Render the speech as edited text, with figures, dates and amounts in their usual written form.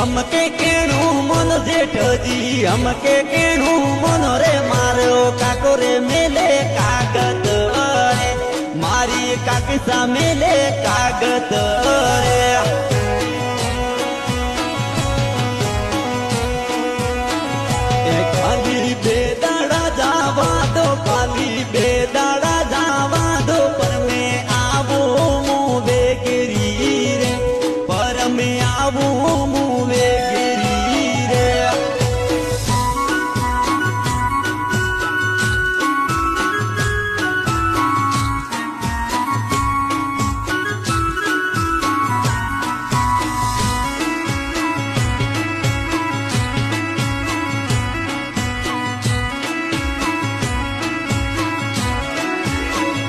हमके केणू मन जेठजी हमके केणू मन रे मारो काको रे मेले कागद रे मारी काकी सा मेले कागद रे